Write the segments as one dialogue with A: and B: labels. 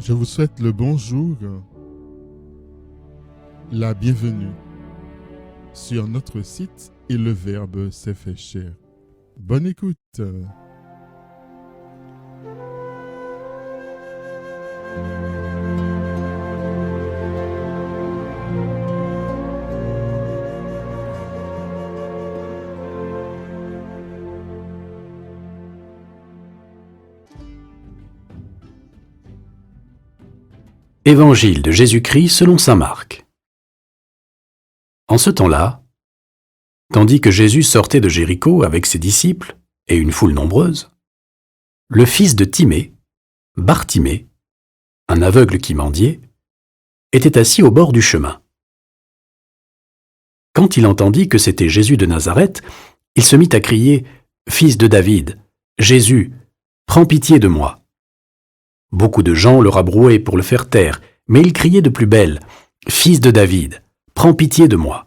A: Je vous souhaite le bonjour, la bienvenue sur notre site et le Verbe s'est fait chair. Bonne écoute.
B: Évangile de Jésus-Christ selon saint Marc. En ce temps-là, tandis que Jésus sortait de Jéricho avec ses disciples et une foule nombreuse, le fils de Timée, Bartimée, un aveugle qui mendiait, était assis au bord du chemin. Quand il entendit que c'était Jésus de Nazareth, il se mit à crier « Fils de David, Jésus, prends pitié de moi !» Beaucoup de gens le rabrouaient pour le faire taire, mais il criait de plus belle « Fils de David, prends pitié de moi !»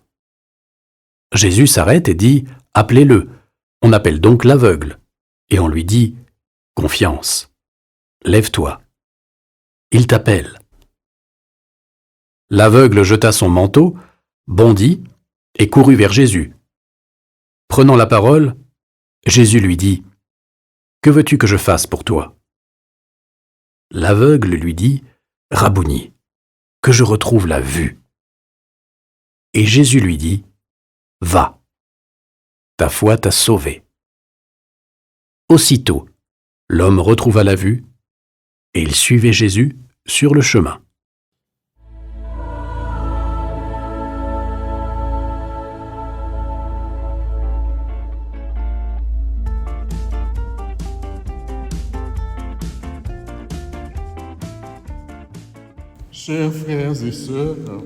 B: Jésus s'arrête et dit « Appelez-le !» On appelle donc l'aveugle, et on lui dit « Confiance, lève-toi, il t'appelle. » L'aveugle jeta son manteau, bondit et courut vers Jésus. Prenant la parole, Jésus lui dit « Que veux-tu que je fasse pour toi ?» L'aveugle lui dit « Rabouni, que je retrouve la vue. » Et Jésus lui dit « Va, ta foi t'a sauvé. » Aussitôt, l'homme retrouva la vue, et il suivait Jésus sur le chemin.
A: Chers frères et sœurs,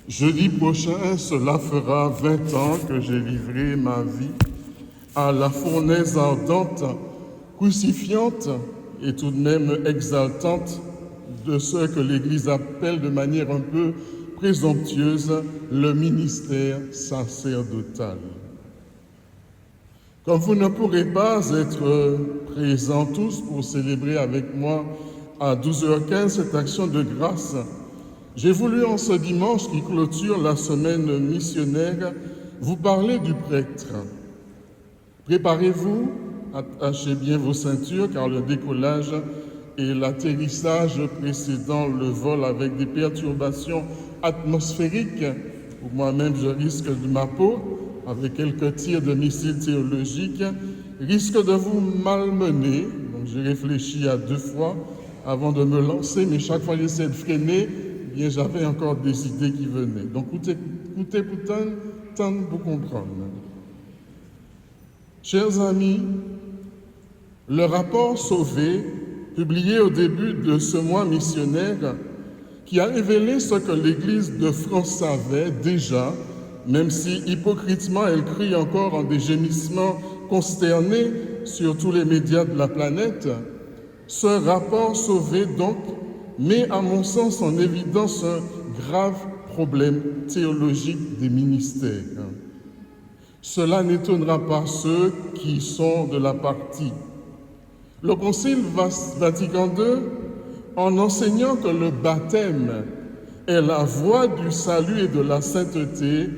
A: jeudi prochain, cela fera 20 ans que j'ai livré ma vie à la fournaise ardente, crucifiante et tout de même exaltante de ce que l'Église appelle de manière un peu présomptueuse le ministère sacerdotal. Comme vous ne pourrez pas être présents tous pour célébrer avec moi à 12h15 cette action de grâce, j'ai voulu en ce dimanche qui clôture la semaine missionnaire vous parler du prêtre. Préparez-vous, attachez bien vos ceintures car le décollage et l'atterrissage précédant le vol avec des perturbations atmosphériques, où moi-même je risque de ma peau, avec quelques tirs de missiles théologiques, risque de vous malmener. Donc j'ai réfléchi à 2 fois avant de me lancer, mais chaque fois que j'essaie de freiner, eh bien, j'avais encore des idées qui venaient. Donc écoutez pour tenter pour comprendre. Chers amis, le rapport Sauvé, publié au début de ce mois missionnaire, qui a révélé ce que l'Église de France savait déjà, même si hypocritement elle crie encore en des gémissements consternés sur tous les médias de la planète, ce rapport Sauvé, donc, met à mon sens en évidence un grave problème théologique des ministères. Cela n'étonnera pas ceux qui sont de la partie. Le Concile Vatican II, en enseignant que le baptême est la voie du salut et de la sainteté,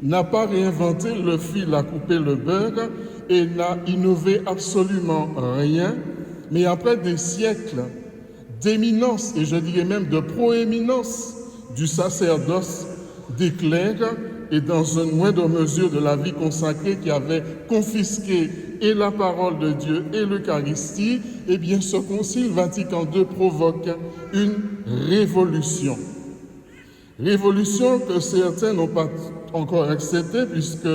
A: n'a pas réinventé le fil à couper le beurre et n'a innové absolument rien, mais après des siècles d'éminence, et je dirais même de proéminence du sacerdoce, des clercs, et dans une moindre mesure de la vie consacrée qui avait confisqué et la parole de Dieu et l'Eucharistie, eh bien ce Concile Vatican II provoque une révolution. Révolution que certains n'ont pas encore acceptée puisque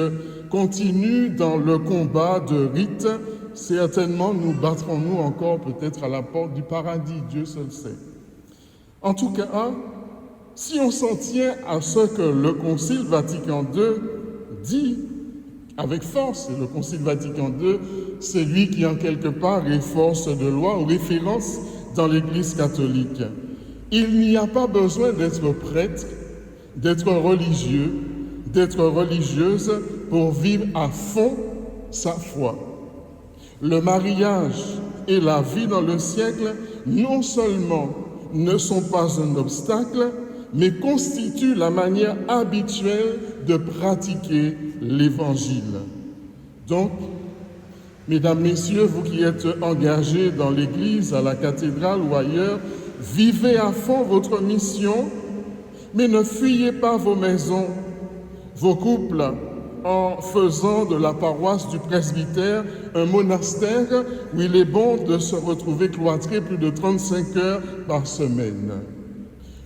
A: continue dans le combat de rite. Certainement nous battrons-nous encore peut-être à la porte du paradis, Dieu seul sait. En tout cas, si on s'en tient à ce que le Concile Vatican II dit avec force, et le Concile Vatican II, c'est lui qui en quelque part est force de loi ou référence dans l'Église catholique. Il n'y a pas besoin d'être prêtre, d'être religieux, d'être religieuse pour vivre à fond sa foi. Le mariage et la vie dans le siècle non seulement ne sont pas un obstacle, mais constituent la manière habituelle de pratiquer l'Évangile. Donc, Mesdames, Messieurs, vous qui êtes engagés dans l'Église, à la cathédrale ou ailleurs, vivez à fond votre mission, mais ne fuyez pas vos maisons, vos couples, en faisant de la paroisse du presbytère un monastère où il est bon de se retrouver cloîtré plus de 35 heures par semaine.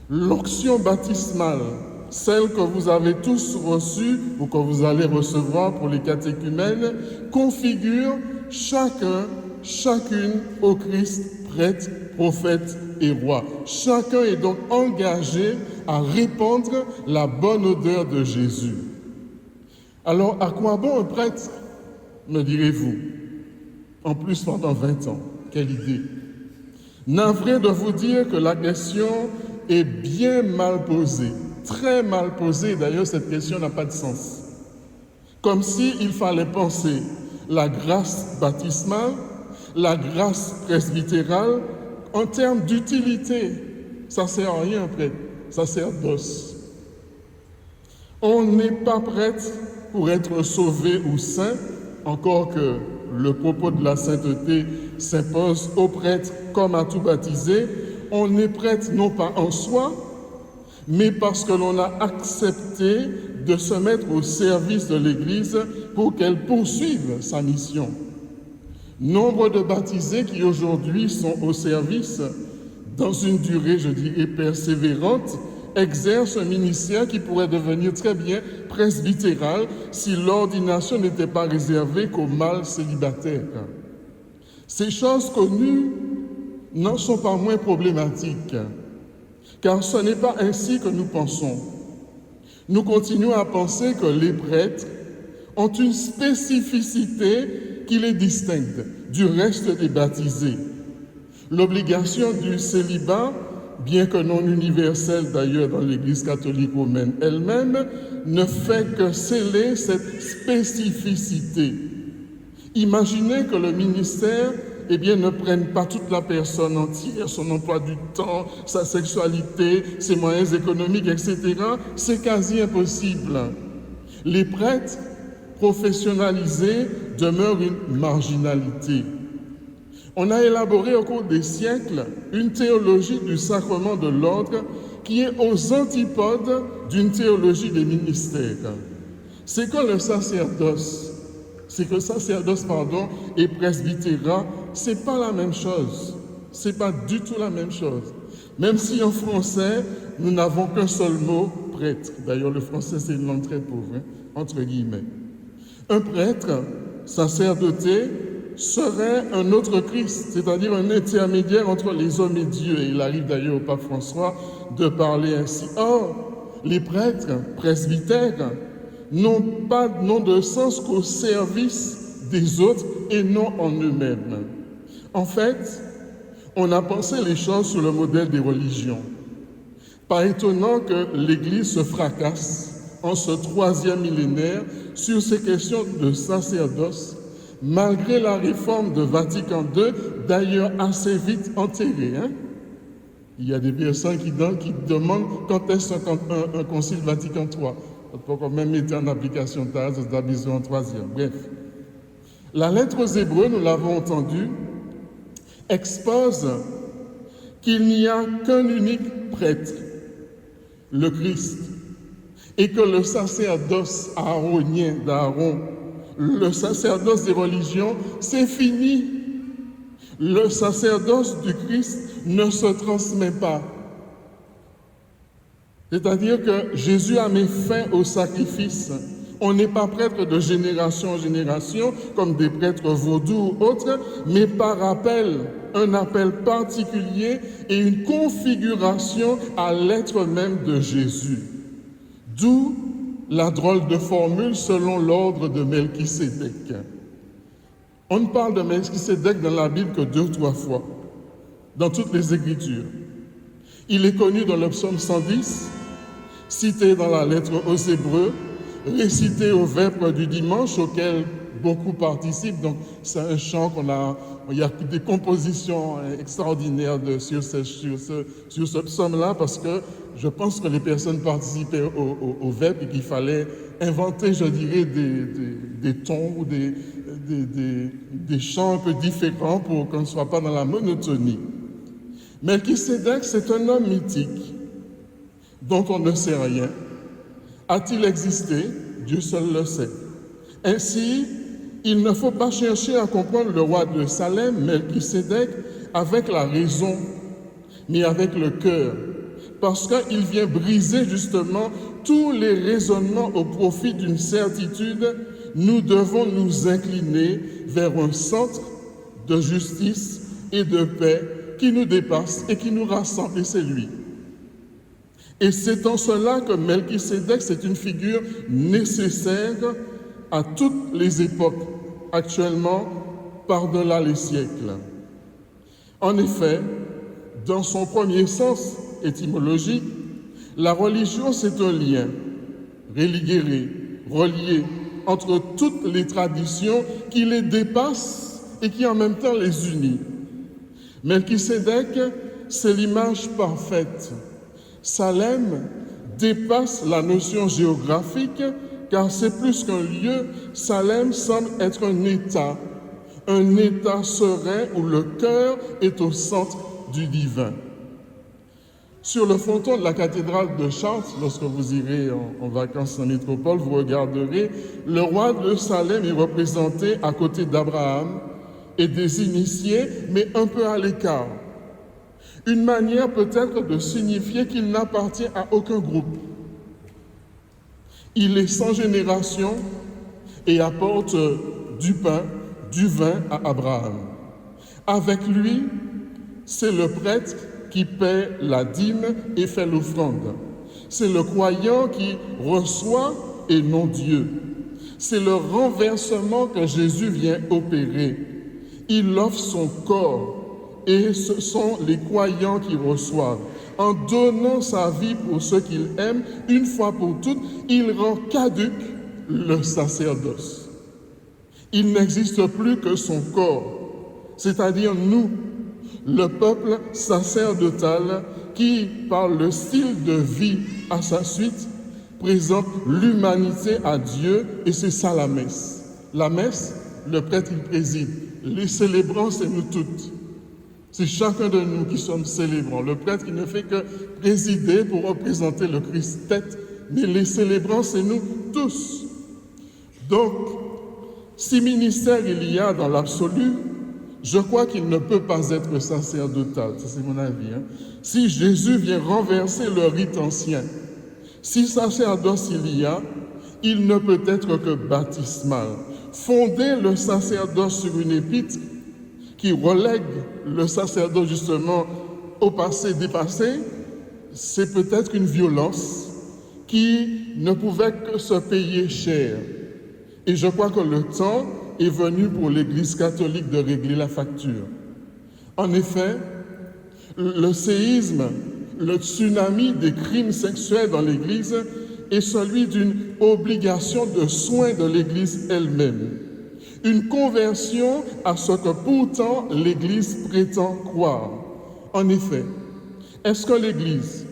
A: L'onction baptismale, celle que vous avez tous reçue ou que vous allez recevoir pour les catéchumènes, configure chacun, chacune au Christ, prêtre, prophète et roi. Chacun est donc engagé à répandre la bonne odeur de Jésus. Alors, à quoi bon un prêtre, me direz-vous? En plus, pendant 20 ans, quelle idée! Navré de vous dire que la question est bien mal posée, très mal posée. D'ailleurs, cette question n'a pas de sens. Comme s'il fallait penser la grâce baptismale, la grâce presbytérale, en termes d'utilité. Ça ne sert à rien, prêtre, ça sert d'os. On n'est pas prêtre pour être sauvé ou saint, encore que le propos de la sainteté s'impose aux prêtres comme à tout baptisé. On est prêtre non pas en soi, mais parce que l'on a accepté de se mettre au service de l'Église pour qu'elle poursuive sa mission. Nombre de baptisés qui aujourd'hui sont au service, dans une durée, je dirais, persévérante, exercent un ministère qui pourrait devenir très bien presbytéral si l'ordination n'était pas réservée qu'aux mâles célibataires. Ces choses connues n'en sont pas moins problématiques, car ce n'est pas ainsi que nous pensons. Nous continuons à penser que les prêtres ont une spécificité qui les distingue du reste des baptisés. L'obligation du célibat, bien que non universelle d'ailleurs dans l'Église catholique romaine elle-même, ne fait que sceller cette spécificité. Imaginez que le ministère ne prenne pas toute la personne entière, son emploi du temps, sa sexualité, ses moyens économiques, etc. C'est quasi impossible. Les prêtres professionnalisés demeurent une marginalité. On a élaboré au cours des siècles une théologie du sacrement de l'ordre qui est aux antipodes d'une théologie des ministères. C'est que le sacerdoce, et presbytérat, c'est pas la même chose. C'est pas du tout la même chose. Même si en français, nous n'avons qu'un seul mot, prêtre. D'ailleurs, le français, c'est une langue très pauvre, entre guillemets. Un prêtre, sacerdoté, serait un autre Christ, c'est-à-dire un intermédiaire entre les hommes et Dieu. Et il arrive d'ailleurs au pape François de parler ainsi. Or, les prêtres, presbytères, n'ont de sens qu'au service des autres et non en eux-mêmes. En fait, on a pensé les choses sur le modèle des religions. Pas étonnant que l'Église se fracasse en ce 3e millénaire sur ces questions de sacerdoce, malgré la réforme de Vatican II, d'ailleurs assez vite enterrée. Il y a des personnes qui demandent quand est-ce un concile Vatican III. On peut quand même mettre en application tard, c'est d'habitude en 3e. Bref. La lettre aux Hébreux, nous l'avons entendu, expose qu'il n'y a qu'un unique prêtre, le Christ, et que le sacerdoce aaronien d'Aaron, le sacerdoce des religions, c'est fini. Le sacerdoce du Christ ne se transmet pas. C'est-à-dire que Jésus a mis fin au sacrifice. On n'est pas prêtre de génération en génération, comme des prêtres vaudous ou autres, mais par appel, un appel particulier et une configuration à l'être même de Jésus. D'où la drôle de formule selon l'ordre de Melchisédek. On ne parle de Melchisédek dans la Bible que 2 ou 3 fois, dans toutes les Écritures. Il est connu dans le psaume 110, cité dans la lettre aux Hébreux, récité au vêpres du dimanche auquel beaucoup participent. Donc, c'est un chant il y a des compositions extraordinaires sur ce psaume-là, parce que je pense que les personnes participaient au VEP et qu'il fallait inventer, je dirais, des tons ou des chants un peu différents pour qu'on ne soit pas dans la monotonie. Melchisédek, c'est un homme mythique dont on ne sait rien. A-t-il existé? Dieu seul le sait. Ainsi, il ne faut pas chercher à comprendre le roi de Salem, Melchisédek, avec la raison, mais avec le cœur, parce qu'il vient briser justement tous les raisonnements au profit d'une certitude. Nous devons nous incliner vers un centre de justice et de paix qui nous dépasse et qui nous rassemble, et c'est lui. Et c'est en cela que Melchisédek, c'est une figure nécessaire à toutes les époques, actuellement, par-delà les siècles. En effet, dans son premier sens étymologique, la religion, c'est un lien relié entre toutes les traditions qui les dépassent et qui en même temps les unit. Melchisédek, c'est l'image parfaite. Salem dépasse la notion géographique, car c'est plus qu'un lieu. Salem semble être un état serein où le cœur est au centre du divin. Sur le fronton de la cathédrale de Chartres, lorsque vous irez en vacances en métropole, vous regarderez, le roi de Salem est représenté à côté d'Abraham et des initiés, mais un peu à l'écart. Une manière peut-être de signifier qu'il n'appartient à aucun groupe. Il est sans génération et apporte du pain, du vin à Abraham. Avec lui, c'est le prêtre qui paie la dîme et fait l'offrande. C'est le croyant qui reçoit et non Dieu. C'est le renversement que Jésus vient opérer. Il offre son corps et ce sont les croyants qui reçoivent. En donnant sa vie pour ceux qu'il aime, une fois pour toutes, il rend caduc le sacerdoce. Il n'existe plus que son corps, c'est-à-dire nous, le peuple sacerdotal qui, par le style de vie à sa suite, présente l'humanité à Dieu, et c'est ça la messe. La messe, le prêtre il préside. Les célébrants, c'est nous toutes. C'est chacun de nous qui sommes célébrants. Le prêtre qui ne fait que présider pour représenter le Christ tête, mais les célébrants, c'est nous tous. Donc, si ministère il y a dans l'absolu, je crois qu'il ne peut pas être sacerdotal, ça c'est mon avis. Si Jésus vient renverser le rite ancien, si sacerdoce il y a, il ne peut être que baptismal. Fonder le sacerdoce sur une épître qui relègue le sacerdoce justement au passé dépassé, c'est peut-être une violence qui ne pouvait que se payer cher. Et je crois que le temps est venu pour l'Église catholique de régler la facture. En effet, le séisme, le tsunami des crimes sexuels dans l'Église est celui d'une obligation de soins de l'Église elle-même. Une conversion à ce que pourtant l'Église prétend croire. En effet, est-ce que l'Église,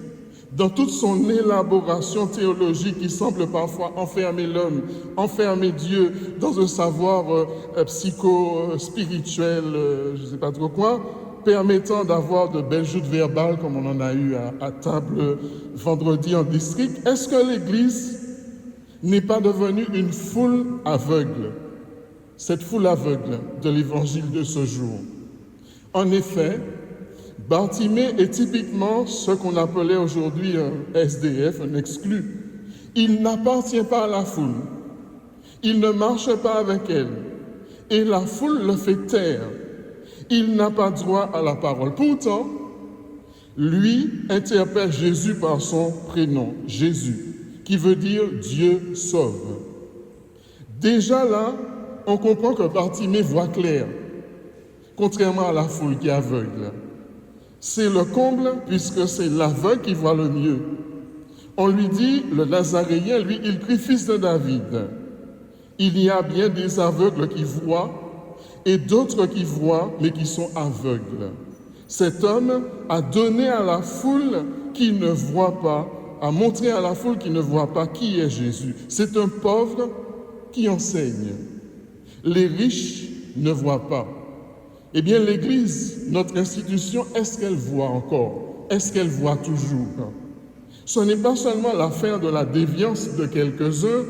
A: dans toute son élaboration théologique qui semble parfois enfermer l'homme, enfermer Dieu dans un savoir psycho-spirituel, je ne sais pas trop quoi, permettant d'avoir de belles joutes verbales comme on en a eu à table vendredi en district, est-ce que l'Église n'est pas devenue une foule aveugle? Cette foule aveugle de l'évangile de ce jour. En effet, Bartimée est typiquement ce qu'on appelait aujourd'hui un SDF, un exclu. Il n'appartient pas à la foule. Il ne marche pas avec elle. Et la foule le fait taire. Il n'a pas droit à la parole. Pourtant, lui interpelle Jésus par son prénom, Jésus, qui veut dire Dieu sauve. Déjà là, on comprend que Bartimée voit clair, contrairement à la foule qui est aveugle. C'est le comble puisque c'est l'aveugle qui voit le mieux. On lui dit, le Nazaréen, lui, il crie fils de David. Il y a bien des aveugles qui voient et d'autres qui voient mais qui sont aveugles. Cet homme a donné à la foule qui ne voit pas, a montré à la foule qui ne voit pas qui est Jésus. C'est un pauvre qui enseigne. Les riches ne voient pas. Eh bien, l'Église, notre institution, est-ce qu'elle voit encore? Est-ce qu'elle voit toujours? Ce n'est pas seulement l'affaire de la déviance de quelques-uns,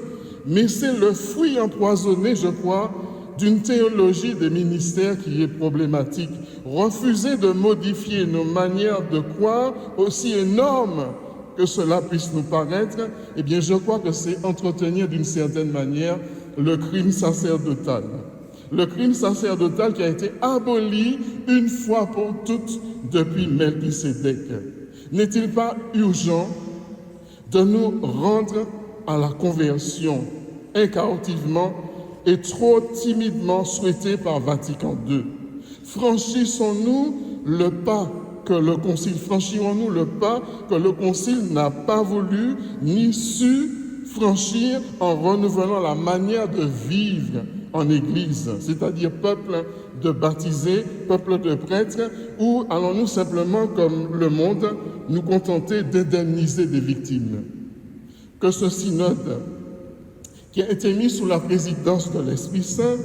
A: mais c'est le fruit empoisonné, je crois, d'une théologie des ministères qui est problématique. Refuser de modifier nos manières de croire, aussi énormes que cela puisse nous paraître, eh bien, je crois que c'est entretenir d'une certaine manière le crime sacerdotal. Le crime sacerdotal qui a été aboli une fois pour toutes depuis Melchisédek. N'est-il pas urgent de nous rendre à la conversion incautiment et trop timidement souhaitée par Vatican II? Franchissons-nous le pas que le Concile, franchirons-nous le pas que le Concile n'a pas voulu ni su franchir en renouvelant la manière de vivre en Église, c'est-à-dire peuple de baptisés, peuple de prêtres, ou allons-nous simplement, comme le monde, nous contenter d'indemniser des victimes? Que ce synode, qui a été mis sous la présidence de l'Esprit Saint,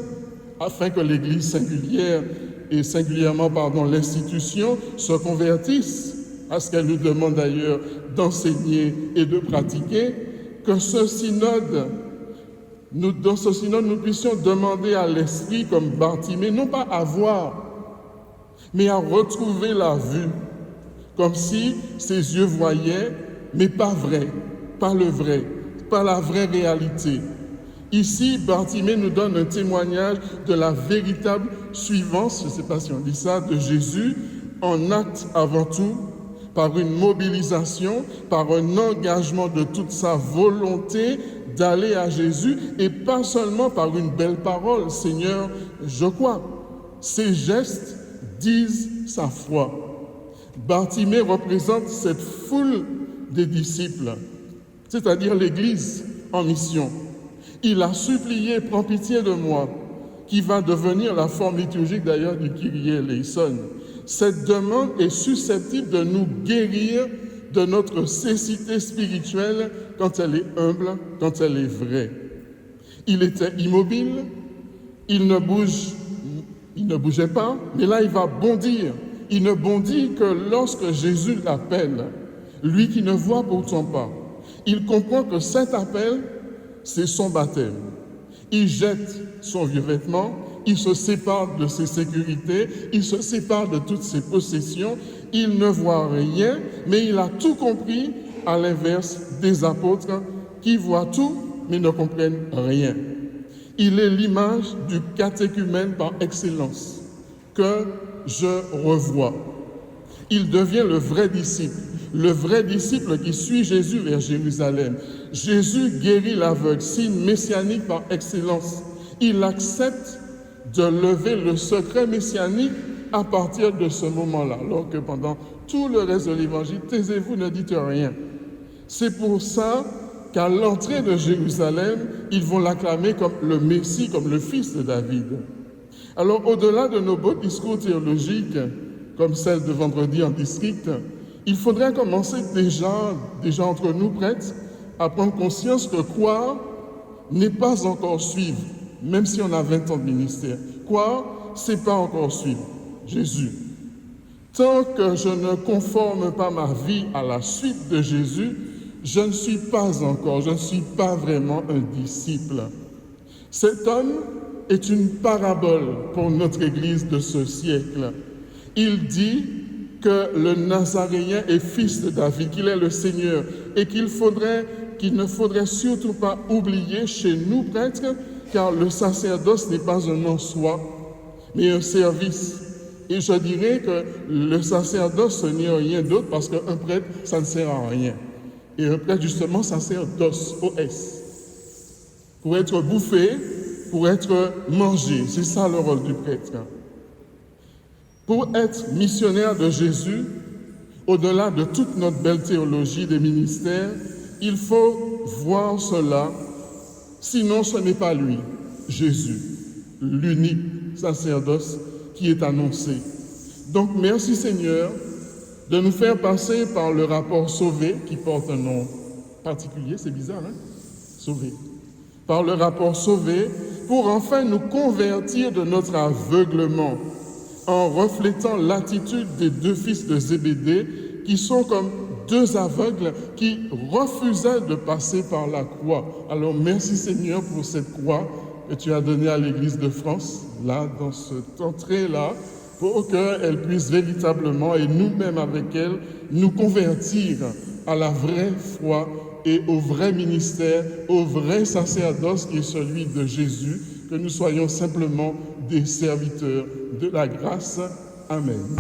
A: afin que l'Église singulière, et singulièrement l'institution, se convertisse à ce qu'elle nous demande d'ailleurs d'enseigner et de pratiquer, que ce synode, dans ce synode, nous puissions demander à l'Esprit, comme Bartimée, non pas à voir, mais à retrouver la vue, comme si ses yeux voyaient, mais pas vrai, pas le vrai, pas la vraie réalité. Ici, Bartimée nous donne un témoignage de la véritable suivance, je ne sais pas si on dit ça, de Jésus, en acte avant tout, par une mobilisation, par un engagement de toute sa volonté d'aller à Jésus, et pas seulement par une belle parole, Seigneur, je crois. Ses gestes disent sa foi. Bartimée représente cette foule des disciples, c'est-à-dire l'Église en mission. Il a supplié, prends pitié de moi, qui va devenir la forme liturgique d'ailleurs du Kyrie eleison. Cette demande est susceptible de nous guérir de notre cécité spirituelle quand elle est humble, quand elle est vraie. Il était immobile, il ne bougeait pas, mais là il va bondir. Il ne bondit que lorsque Jésus l'appelle, lui qui ne voit pourtant pas. Il comprend que cet appel, c'est son baptême. Il jette son vieux vêtement, il se sépare de ses sécurités, il se sépare de toutes ses possessions, il ne voit rien, mais il a tout compris, à l'inverse des apôtres qui voient tout, mais ne comprennent rien. Il est l'image du catéchumène par excellence, que je revois. Il devient le vrai disciple qui suit Jésus vers Jérusalem. Jésus guérit l'aveugle, signe messianique par excellence. Il accepte de lever le secret messianique à partir de ce moment-là, alors que pendant tout le reste de l'Évangile, taisez-vous, ne dites rien. C'est pour ça qu'à l'entrée de Jérusalem, ils vont l'acclamer comme le Messie, comme le fils de David. Alors, au-delà de nos beaux discours théologiques, comme celle de vendredi en district, il faudrait commencer déjà entre nous prêtres, à prendre conscience que croire n'est pas encore suivre, même si on a 20 ans de ministère. Croire, c'est pas encore suivre Jésus. Tant que je ne conforme pas ma vie à la suite de Jésus, je ne suis pas vraiment un disciple. Cet homme est une parabole pour notre Église de ce siècle. Il dit que le Nazaréen est fils de David, qu'il est le Seigneur, et qu'il ne faudrait surtout pas oublier chez nous prêtres, car le sacerdoce n'est pas un en soi, mais un service. Et je dirais que le sacerdoce, ce n'est rien d'autre, parce qu'un prêtre, ça ne sert à rien. Et un prêtre, justement, ça sert d'os, O-S, pour être bouffé, pour être mangé. C'est ça le rôle du prêtre. Pour être missionnaire de Jésus, au-delà de toute notre belle théologie des ministères, il faut voir cela Sinon, ce n'est pas lui, Jésus, l'unique sacerdoce qui est annoncé. Donc, merci Seigneur de nous faire passer par le rapport Sauvé, qui porte un nom particulier, c'est bizarre, hein? Sauvé. Par le rapport Sauvé, pour enfin nous convertir de notre aveuglement en reflétant l'attitude des deux fils de Zébédée qui sont comme deux aveugles qui refusaient de passer par la croix. Alors merci Seigneur pour cette croix que tu as donnée à l'Église de France, là, dans cette entrée-là, pour qu'elle puisse véritablement, et nous-mêmes avec elle, nous convertir à la vraie foi et au vrai ministère, au vrai sacerdoce qui est celui de Jésus, que nous soyons simplement des serviteurs de la grâce. Amen.